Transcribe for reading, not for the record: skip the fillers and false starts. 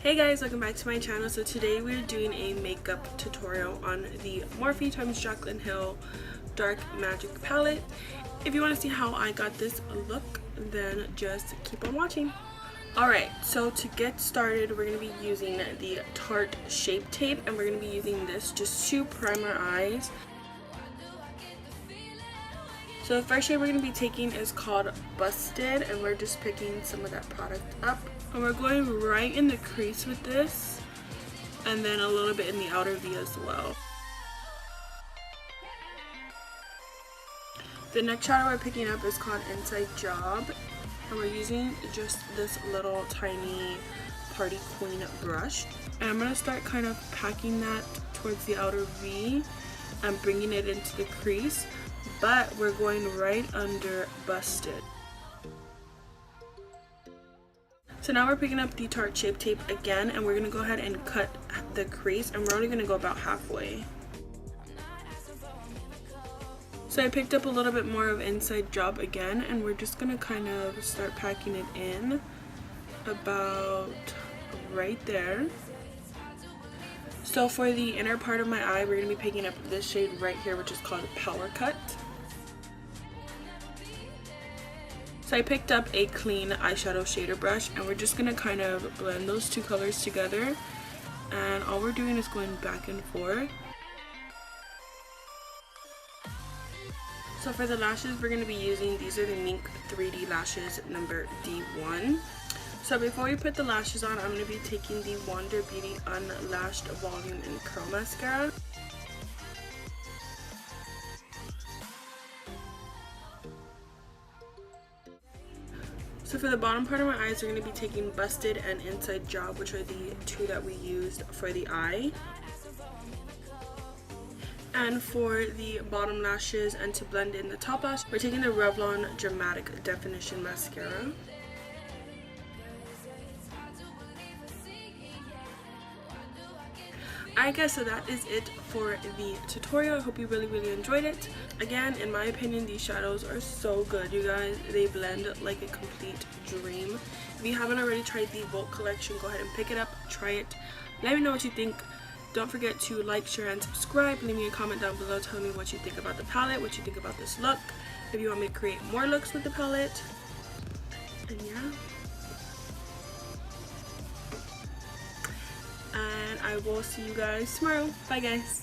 Hey guys, welcome back to my channel. So today we're doing a makeup tutorial on the Morphe x JACLYN Hill Dark Magic palette. If you want to see how I got this look, then just keep on watching. Alright, so to get started, we're going to be using the Tarte Shape Tape, and we're going to be using this just to prime our eyes. So the first shade we're going to be taking is called Busted, and we're just picking some of that product up. And we're going right in the crease with this, and then a little bit in the outer V as well. The next shadow we're picking up is called Inside Job, and we're using just this little tiny Party Queen brush. And I'm going to start kind of packing that towards the outer V and bringing it into the crease, but we're going right under Busted. So now we're picking up the Tarte Shape Tape again, and we're going to go ahead and cut the crease, and we're only going to go about halfway. So I picked up a little bit more of Inside Job again, and we're just going to kind of start packing it in about right there. So for the inner part of my eye, we're going to be picking up this shade right here, which is called Power Cut. So I picked up a clean eyeshadow shader brush, and we're just going to kind of blend those two colors together, and all we're doing is going back and forth. So for the lashes, we're going to be using, these are the Mink 3D lashes number D1. So before we put the lashes on, I'm going to be taking the Wander Beauty Unlashed Volume and Curl Mascara. So for the bottom part of my eyes, we're going to be taking Busted and Inside Job, which are the two that we used for the eye. And for the bottom lashes and to blend in the top lash, we're taking the Revlon Dramatic Definition Mascara. Alright guys, so that is it for the tutorial. I hope you really enjoyed it. Again, in my opinion, these shadows are so good, you guys. They blend like a complete dream. If you haven't already tried the Volt collection, go ahead and pick it up, try it. Let me know what you think. Don't forget to like, share, and subscribe. Leave me a comment down below telling me what you think about the palette, what you think about this look, if you want me to create more looks with the palette. And yeah. And I will see you guys tomorrow. Bye guys.